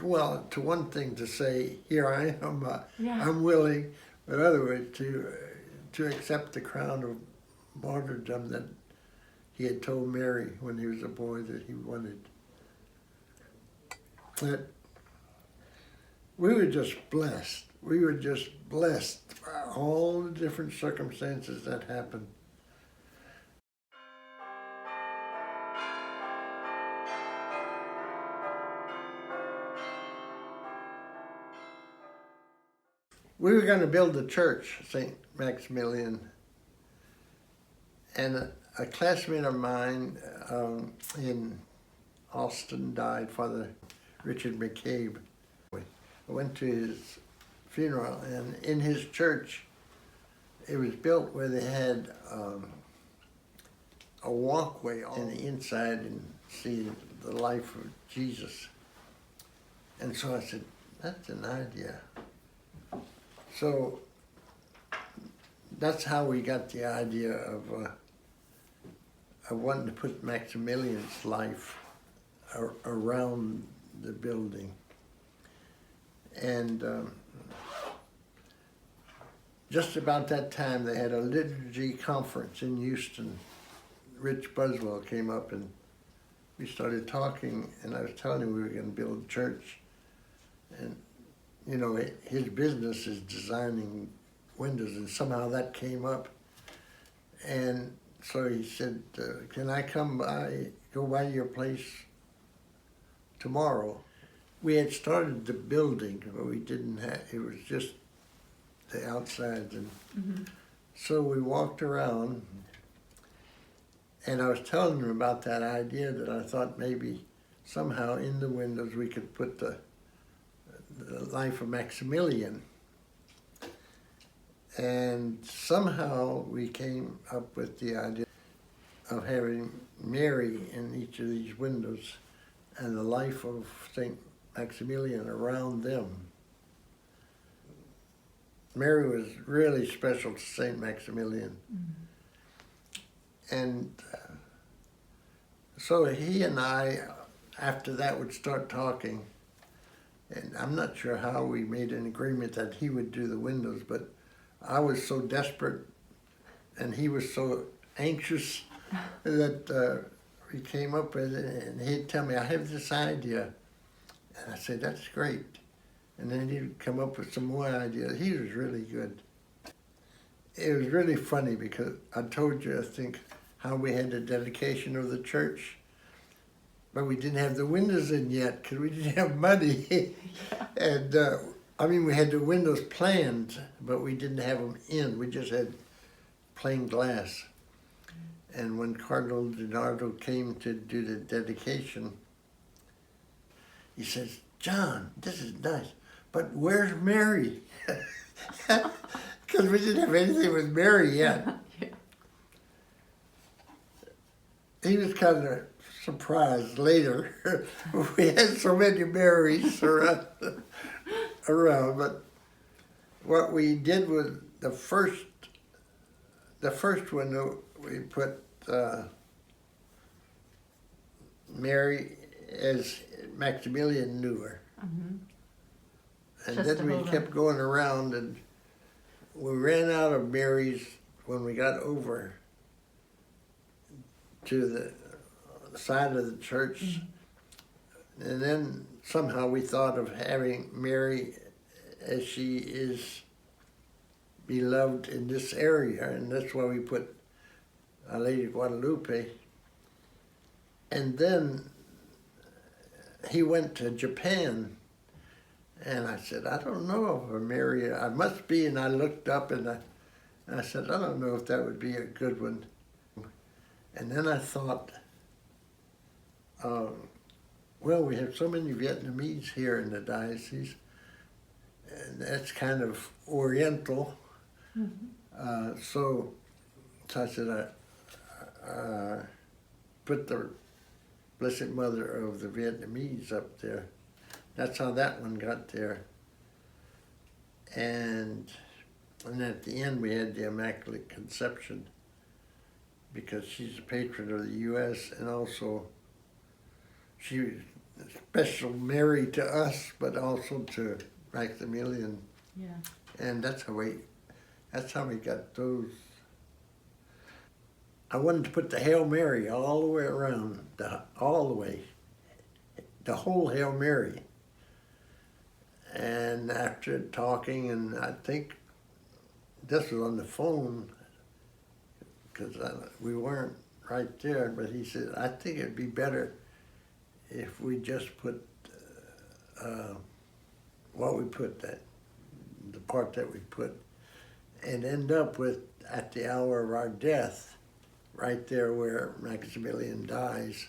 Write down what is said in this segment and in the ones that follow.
Well, to one thing to say, here I am, Yeah. I'm willing, but other way to accept the crown of martyrdom that he had told Mary when he was a boy that he wanted. That we were just blessed. We were just blessed by all the different circumstances that happened. We were going to build a church, Saint Maximilian, and a classmate of mine in Austin died, Father Richard McCabe. I went to his funeral, and in his church, it was built where they had a walkway on the inside and see the life of Jesus. And so I said, that's an idea. So that's how we got the idea of wanting to put Maximilian's life around the building. And just about that time, they had a liturgy conference in Houston. Rich Buswell came up and we started talking, and I was telling him we were going to build a church. And, you know, his business is designing windows, and somehow that came up. And so he said, can I go by your place tomorrow? We had started the building, but we didn't have, it was just the outside. And so we walked around, and I was telling him about that idea that I thought maybe somehow in the windows we could put the life of Maximilian. And somehow we came up with the idea of having Mary in each of these windows and the life of Saint Maximilian around them. Mary was really special to Saint Maximilian. And so he and I, after that, would start talking. And I'm not sure how we made an agreement that he would do the windows, but I was so desperate and he was so anxious that we came up with it, and he'd tell me, I have this idea. And I said, that's great. And then he'd come up with some more ideas. He was really good. It was really funny because I told you, I think, how we had the dedication of the church, but we didn't have the windows in yet because we didn't have money. Yeah. And I mean, we had the windows planned, but we didn't have them in. We just had plain glass. And when Cardinal DiNardo came to do the dedication, he says, John, this is nice, but where's Mary? Because we didn't have anything with Mary yet. Yeah. He was kind of surprised later. We had so many Marys around, but what we did was the first window we put Mary as Maximilian knew her. And Just then we over. kept going around, and we ran out of Marys when we got over to the side of the church. And then somehow we thought of having Mary as she is beloved in this area, and that's why we put Our Lady of Guadalupe. And then he went to Japan, and I said, I don't know if Mary, I must be, and I looked up and I said, I don't know if that would be a good one. And then I thought, well, we have so many Vietnamese here in the diocese, and that's kind of Oriental. So I said, I put the Blessed Mother of the Vietnamese up there. That's how that one got there. And at the end we had the Immaculate Conception, because she's a patron of the U.S. and also she special Mary to us, but also to Maximilian. Yeah. And that's how we got those. I wanted to put the Hail Mary all the way around, all the way, the whole Hail Mary. And after talking, and I think this was on the phone, because we weren't right there, but he said, I think it'd be better if we just put what we put, the part that we put, and end up with, at the hour of our death, right there where Maximilian dies.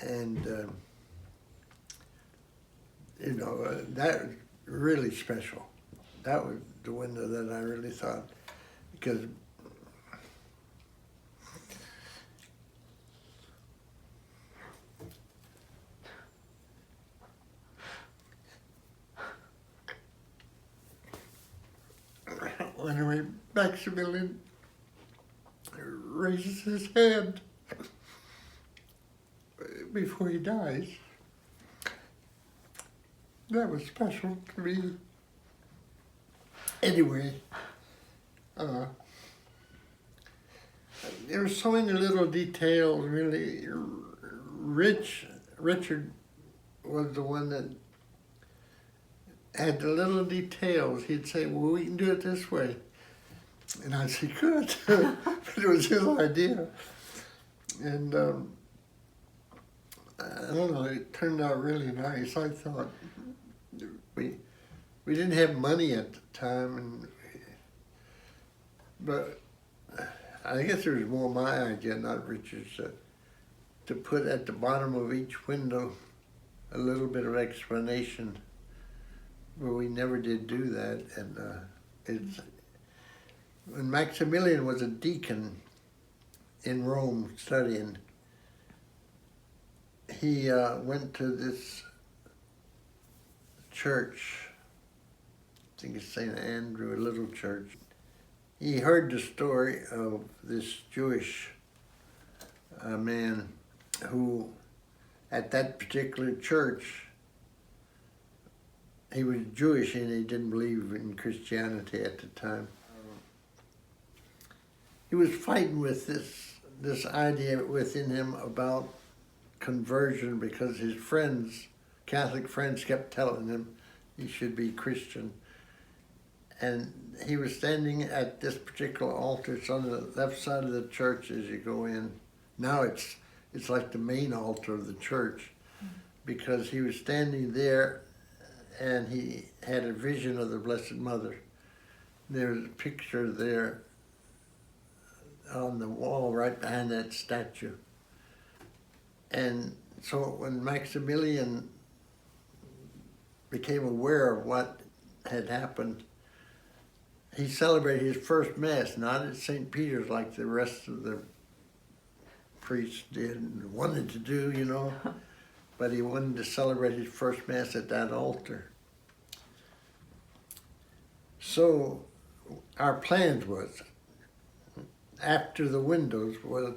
And, that was really special. That was the window that I really thought, because when Maximilian raises his hand before he dies, that was special to me. Anyway, there were so many little details, really. Richard was the one that had the little details. He'd say, well, we can do it this way. And I'd say, good. But it was his idea. And I don't know, it turned out really nice. I thought, we didn't have money at the time, but I guess it was more my idea, not Richard's, to put at the bottom of each window a little bit of explanation. Well, we never did do that, and when Maximilian was a deacon in Rome studying, he went to this church, I think it's St. Andrew, a little church. He heard the story of this Jewish man who, at that particular church, he was Jewish and he didn't believe in Christianity at the time. He was fighting with this idea within him about conversion because his friends, Catholic friends, kept telling him he should be Christian. And he was standing at this particular altar. It's on the left side of the church as you go in. Now it's like the main altar of the church, because he was standing there and he had a vision of the Blessed Mother. There's a picture there on the wall right behind that statue. And so when Maximilian became aware of what had happened, he celebrated his first Mass, not at St. Peter's like the rest of the priests did and wanted to do, but he wanted to celebrate his first Mass at that altar. So our plans was, after the windows, was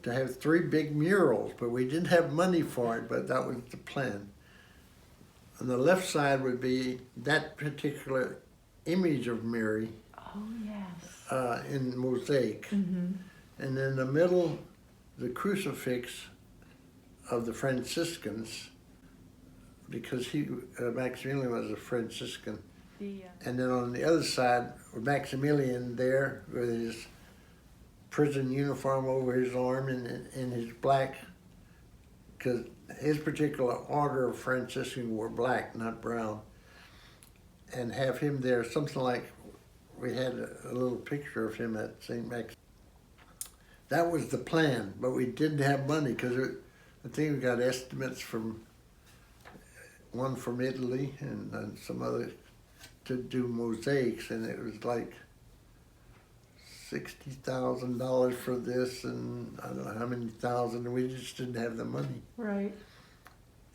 to have 3 big murals, but we didn't have money for it, but that was the plan. On the left side would be that particular image of Mary. Oh, yes. In mosaic. Mm-hmm. And in the middle, the crucifix of the Franciscans, because Maximilian was a Franciscan. And then on the other side, Maximilian there with his prison uniform over his arm and his black, because his particular order of Franciscan wore black, not brown. And have him there, something like, we had a little picture of him at Saint Max. That was the plan, but we didn't have money because I think we got estimates from one from Italy and some other to do mosaics, and it was like $60,000 for this, and I don't know how many thousand, and we just didn't have the money. Right.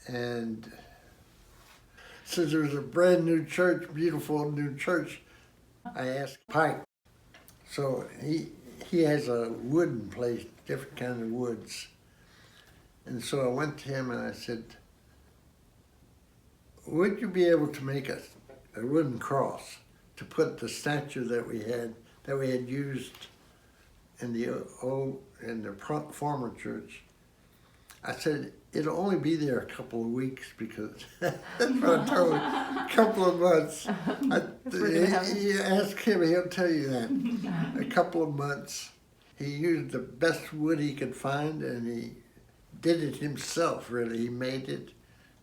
And since there was a brand new church, beautiful new church, I asked Pike. So he has a wooden place, different kind of woods. And so I went to him and I said, would you be able to make a wooden cross to put the statue that we had used in the former church? I said, it'll only be there a couple of weeks because that's what I told him, a couple of months. You ask him, he'll tell you that. A couple of months. He used the best wood he could find and he did it himself, really. He made it.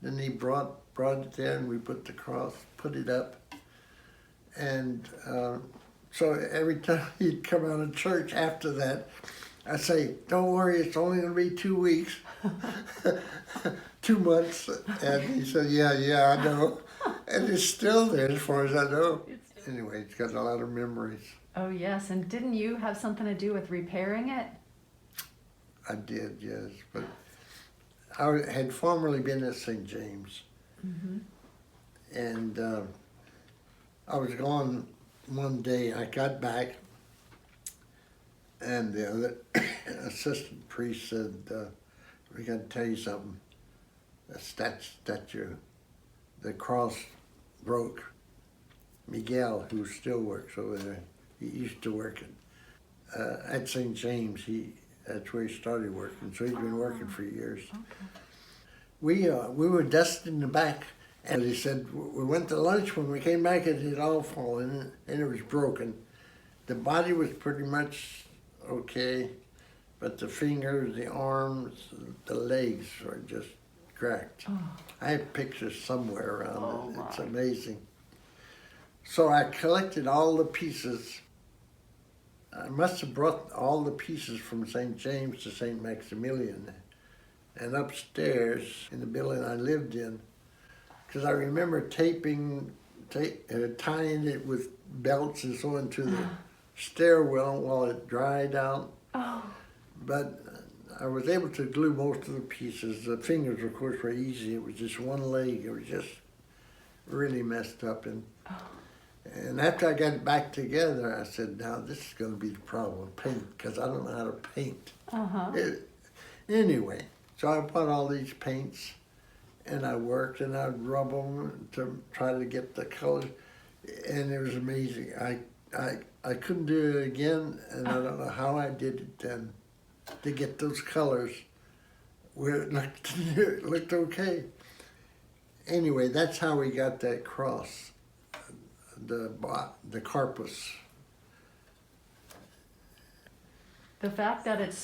Then he brought it there and we put the cross, put it up. And so every time he'd come out of church after that, I say, don't worry, it's only going to be 2 weeks, 2 months. And he said, yeah, I know. And it's still there as far as I know. Anyway, it's got a lot of memories. Oh, yes. And didn't you have something to do with repairing it? I did, yes. But I had formerly been at St. James. Mm-hmm. And I was gone one day. I got back. And the other assistant priest said, we got to tell you something. The statue, the cross broke. Miguel, who still works over there, he used to work at St. James. That's where he started working, so he's been working for years. Okay. We were dusting the back, and he said, we went to lunch. When we came back, it had all fallen, and it was broken. The body was pretty much okay, but the fingers, the arms, the legs were just cracked. Oh. I have pictures somewhere around it. It's amazing. So I collected all the pieces. I must have brought all the pieces from St. James to Saint Maximilian. And upstairs in the building I lived in, because I remember tying it with belts and so on to the stairwell while it dried out. Oh. But I was able to glue most of the pieces. The fingers, of course, were easy. It was just one leg. It was just really messed up. And after I got it back together, I said, now this is going to be the problem, paint, because I don't know how to paint. Uh-huh. Anyway, so I bought all these paints, and I worked, and I'd rub them to try to get the colors, and it was amazing. I couldn't do it again, and I don't know how I did it then to get those colors where it looked okay. Anyway, that's how we got that cross, the corpus. The fact that it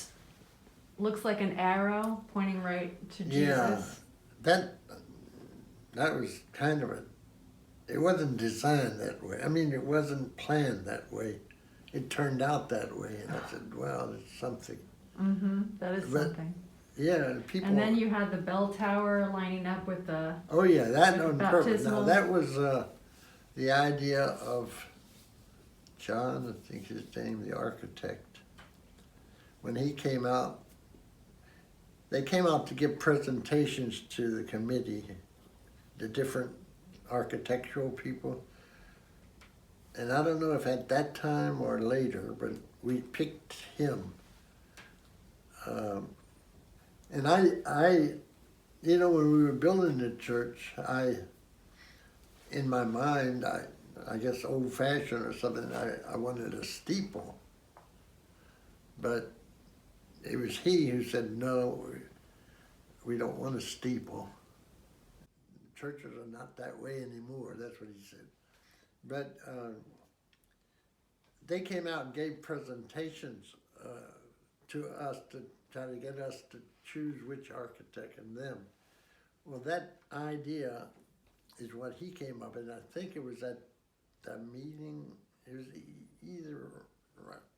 looks like an arrow pointing right to Jesus. Yeah, that was kind of it wasn't designed that way. I mean, it wasn't planned that way. It turned out that way, and I said, well, it's something. Mm-hmm, that is something. Yeah, people. And then you had the bell tower lining up with the. Oh yeah, that on purpose. Now that was the idea of John, I think his name, the architect. When he came out, they came out to give presentations to the committee, the different architectural people. And I don't know if at that time or later, but we picked him. And I, you know, when we were building the church, in my mind, I guess old-fashioned or something, I wanted a steeple. But it was he who said, no, we don't want a steeple. Churches are not that way anymore, that's what he said. But they came out and gave presentations to us to try to get us to choose which architect and them. Well, that idea is what he came up with. I think it was at the meeting, it was either,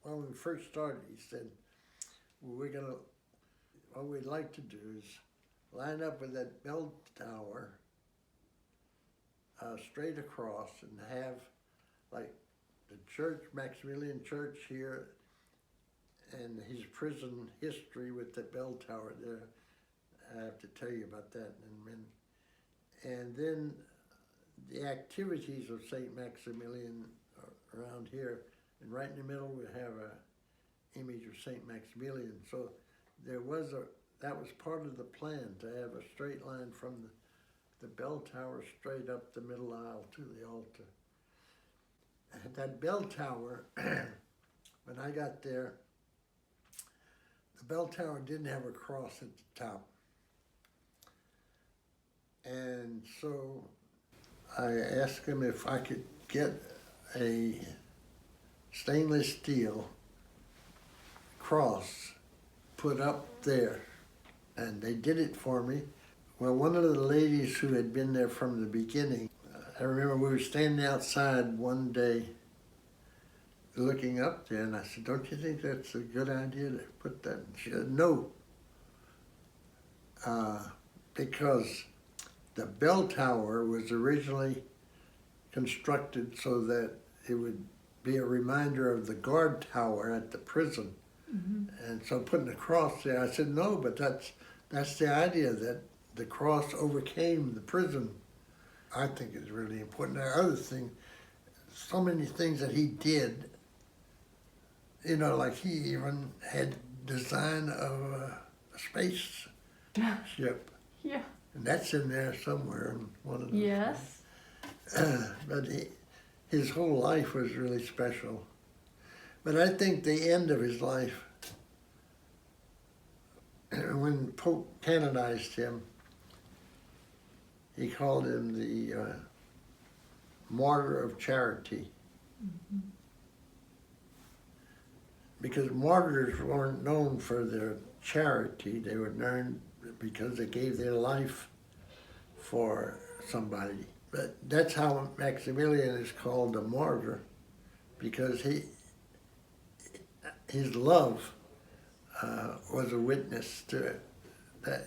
when we first started, he said, well, what we'd like to do is line up with that bell tower straight across and have like the church, Maximilian Church here, and his prison history with the bell tower there. I have to tell you about that in a minute. And then the activities of Saint Maximilian around here, and right in the middle we have an image of Saint Maximilian. So there was that was part of the plan, to have a straight line from the bell tower straight up the middle aisle to the altar. And that bell tower, when I got there, the bell tower didn't have a cross at the top. And so I asked him if I could get a stainless steel cross put up there. And they did it for me. Well, one of the ladies who had been there from the beginning, I remember we were standing outside one day looking up there, and I said, "Don't you think that's a good idea to put that?" And she said, "No, because the bell tower was originally constructed so that it would be a reminder of the guard tower at the prison." And so putting a cross there, I said, "No, but that's the idea, that the cross overcame the prison." I think it's really important. The other thing, so many things that he did, you know, like he even had design of a spaceship. Yeah. And that's in there somewhere in one of those. Yes. But his whole life was really special. But I think the end of his life, when Pope canonized him, he called him the martyr of charity. Because martyrs weren't known for their charity, they were known because they gave their life for somebody. But that's how Maximilian is called a martyr, because his love was a witness to it.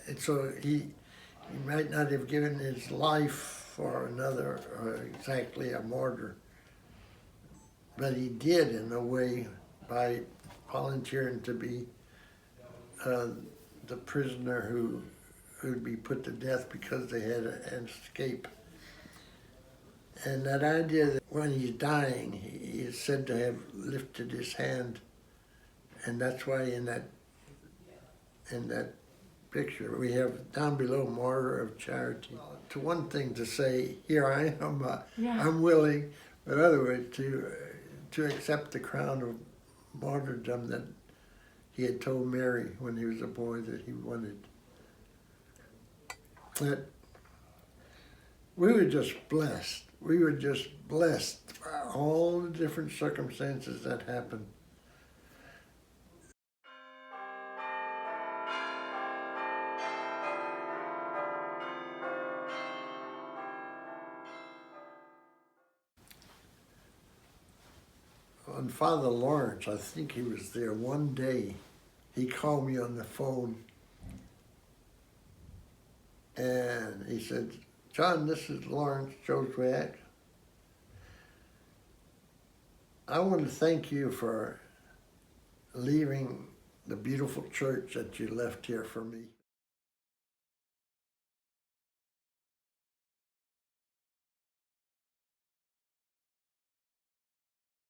And so he might not have given his life for another, or exactly a martyr, but he did in a way by volunteering to be the prisoner who would be put to death because they had an escape. And that idea that when he's dying, he is said to have lifted his hand, and that's why in that picture we have down below "Martyr of Charity." To one thing to say, "Here I am, I'm willing," but otherwise to accept the crown of martyrdom that he had told Mary when he was a boy that he wanted. But we were just blessed. We were just blessed by all the different circumstances that happened. On Father Lawrence, I think he was there one day. He called me on the phone and he said, "John, this is Lawrence Joswiak. I want to thank you for leaving the beautiful church that you left here for me."